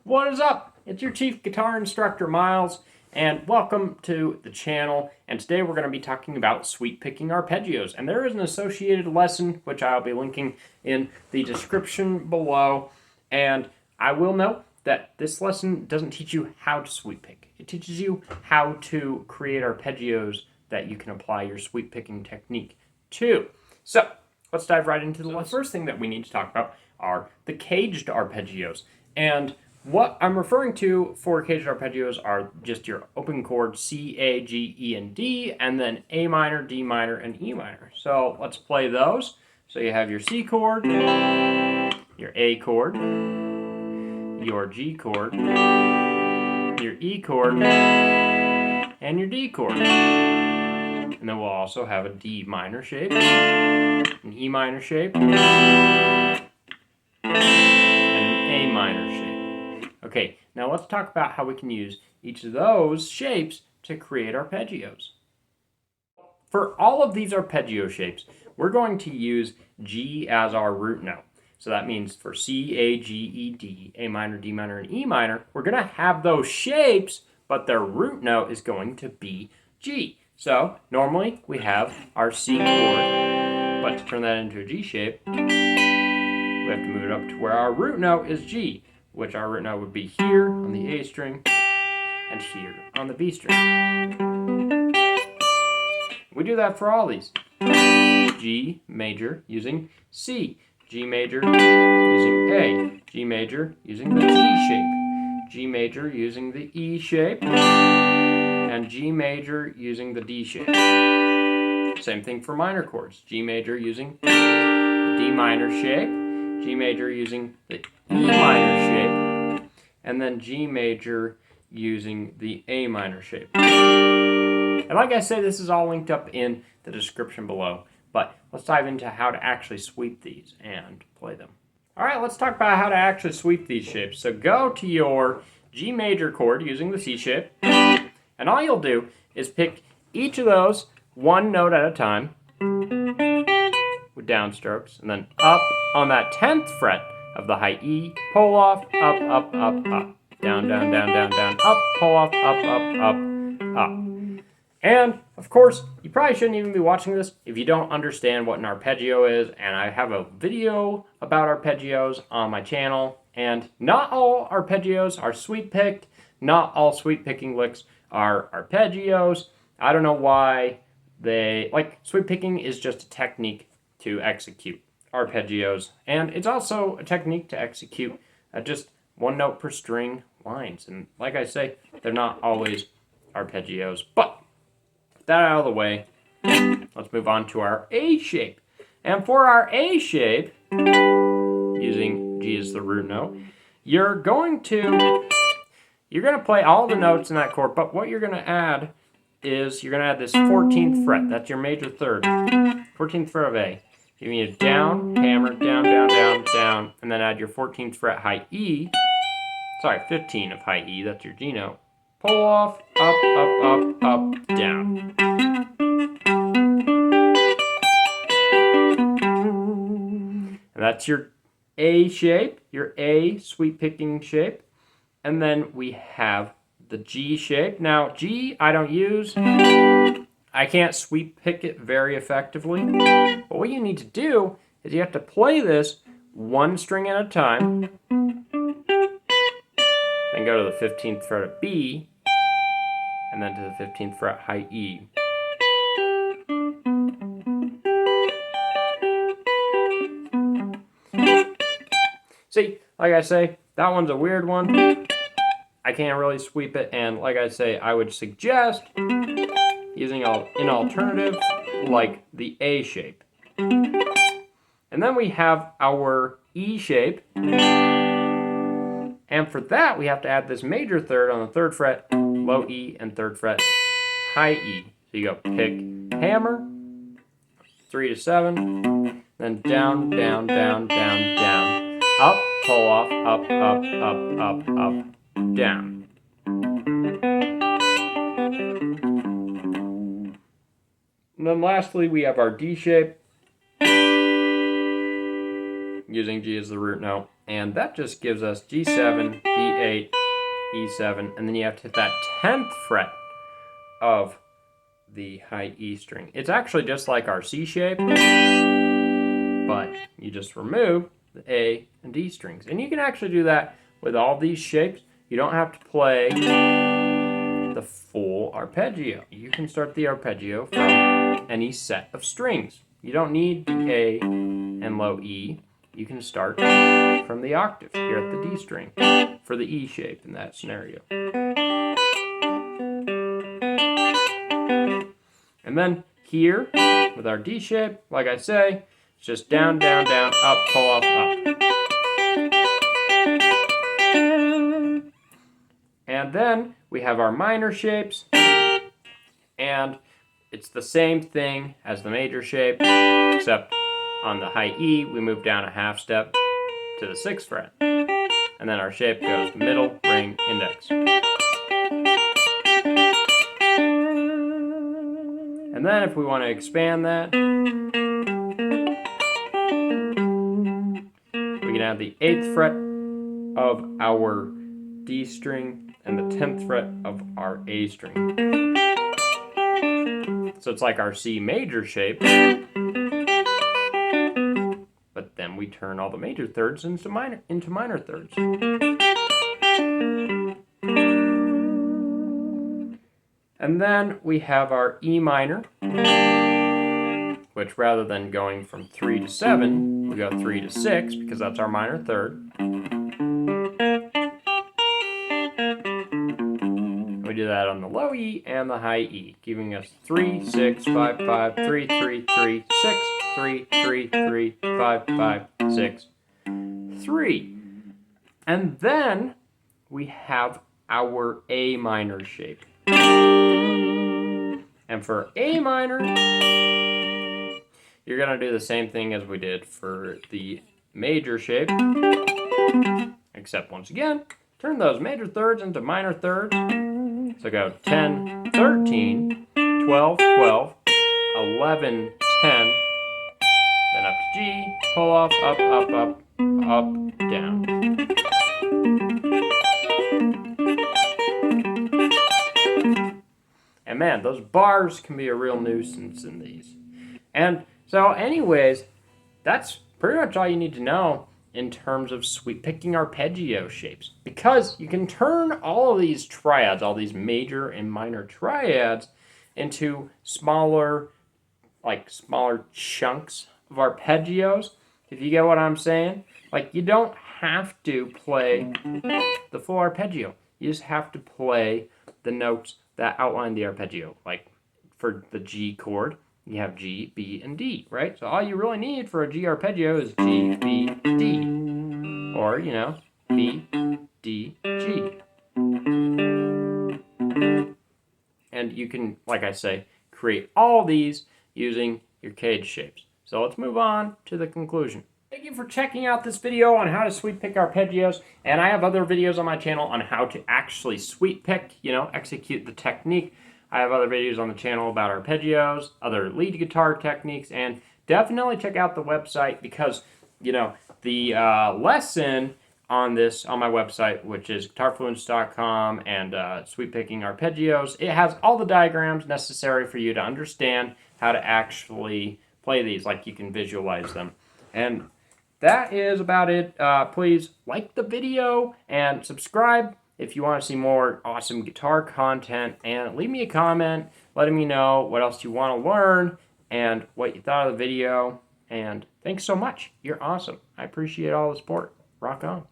What is up? It's your chief guitar instructor, Miles, and welcome to the channel. And today we're going to be talking about sweep picking arpeggios. And there is an associated lesson, which I'll be linking in the description below. And I will note that this lesson doesn't teach you how to sweep pick. It teaches you how to create arpeggios that you can apply your sweep picking technique to. So let's dive right into the lesson. The first thing that we need to talk about are the caged arpeggios. And what I'm referring to for caged arpeggios are just your open chords C, A, G, E, and D, and then A minor, D minor, and E minor. So let's play those. So you have your C chord, your A chord, your G chord, your E chord, and your D chord. And then we'll also have a D minor shape, an E minor shape, and an A minor shape. Okay, now let's talk about how we can use each of those shapes to create arpeggios. For all of these arpeggio shapes, we're going to use G as our root note. So that means for C, A, G, E, D, A minor, D minor, and E minor, we're going to have those shapes, but their root note is going to be G. So normally we have our C chord, but to turn that into a G shape, we have to move it up to where our root note is G, which our root note would be here on the A string and here on the B string. We do that for all these. G major using C, G major using A, G major using the G shape, G major using the E shape, and G major using the D shape. Same thing for minor chords. G major using the D minor shape, G major using the E minor shape, and then G major using the A minor shape. And like I said, this is all linked up in the description below, but let's dive into how to actually sweep these and play them. All right, let's talk about how to actually sweep these shapes. So go to your G major chord using the C shape, and all you'll do is pick each of those one note at a time with downstrokes, and then up on that 10th fret of the high E, pull off, up, up, up, up, down, down, down, down, down, up, pull off, up, up, up, up. And, of course, you probably shouldn't even be watching this if you don't understand what an arpeggio is, and I have a video about arpeggios on my channel, and not all arpeggios are sweep-picked, not all sweep-picking licks are arpeggios. I don't know why sweep-picking is just a technique to execute arpeggios, and it's also a technique to execute just one note per string lines, and like I say, they're not always arpeggios. But with that out of the way, let's move on to our A shape. And for our A shape, using G as the root note, you're going to play all the notes in that chord, but what you're going to add is you're going to add this 14th fret. That's your major third. 14th fret of A. You need a down, hammer, down, down, down, down, and then add your 14th fret high E. Sorry, 15 of high E. That's your G note. Pull off, up, up, up, up, down. And that's your A shape, your A sweep picking shape. And then we have the G shape. Now, G I don't use. I can't sweep pick it very effectively. But what you need to do is you have to play this one string at a time. Then go to the 15th fret of B, and then to the 15th fret high E. See, like I say, that one's a weird one. I can't really sweep it, and like I say, I would suggest using an alternative like the A shape. And then we have our E shape. And for that, we have to add this major third on the 3rd fret, low E, and 3rd fret, high E. So you go pick, hammer, 3 to 7, then down, down, down, down, down, up, pull off, up, up, up, up, up, down. And then lastly, we have our D shape. using G as the root note. And that just gives us G7, B8, E7, and then you have to hit that 10th fret of the high E string. It's actually just like our C shape, but you just remove the A and D strings. And you can actually do that with all these shapes. You don't have to play the full arpeggio. You can start the arpeggio from any set of strings. You don't need the A and low E. You can start from the octave here at the D string for the E shape in that scenario. And then here with our D shape, like I say, it's just down, down, down, up, pull off, up. And then we have our minor shapes, and it's the same thing as the major shape, except on the high E, we move down a half step to the 6th fret. And then our shape goes middle, ring, index. And then if we want to expand that, we can add the 8th fret of our D string and the 10th fret of our A string. So it's like our C major shape, but then we turn all the major thirds into minor thirds. And then we have our E minor, which rather than going from 3 to 7, we go 3 to 6 because that's our minor third. We do that on the low E and the high E, giving us 3, 6, 5, 5, 3, 3, 3, 6, 3, 3, 3, 5, 5, 6, 3. And then we have our A minor shape. And for A minor, you're going to do the same thing as we did for the major shape, except once again, turn those major thirds into minor thirds. So go 10, 13, 12, 12, 11, 10, then up to G, pull off, up, up, up, up, down. And man, those bars can be a real nuisance in these. And so anyways, that's pretty much all you need to know in terms of picking arpeggio shapes. Because you can turn all of these triads, all these major and minor triads, into smaller chunks of arpeggios, if you get what I'm saying. Like, you don't have to play the full arpeggio. You just have to play the notes that outline the arpeggio. Like for the G chord, you have G, B, and D, right? So all you really need for a G arpeggio is G, B, D. Or, B, D, G. And you can, like I say, create all these using your cage shapes. So let's move on to the conclusion. Thank you for checking out this video on how to sweep pick arpeggios, and I have other videos on my channel on how to actually sweep pick, execute the technique. I have other videos on the channel about arpeggios, other lead guitar techniques, and definitely check out the website because, the lesson on my website, which is guitarfluence.com, and sweep picking arpeggios, it has all the diagrams necessary for you to understand how to actually play these, like you can visualize them. And that is about it. Please like the video and subscribe if you want to see more awesome guitar content, and leave me a comment letting me know what else you want to learn and what you thought of the video. And thanks so much. You're awesome. I appreciate all the support. Rock on.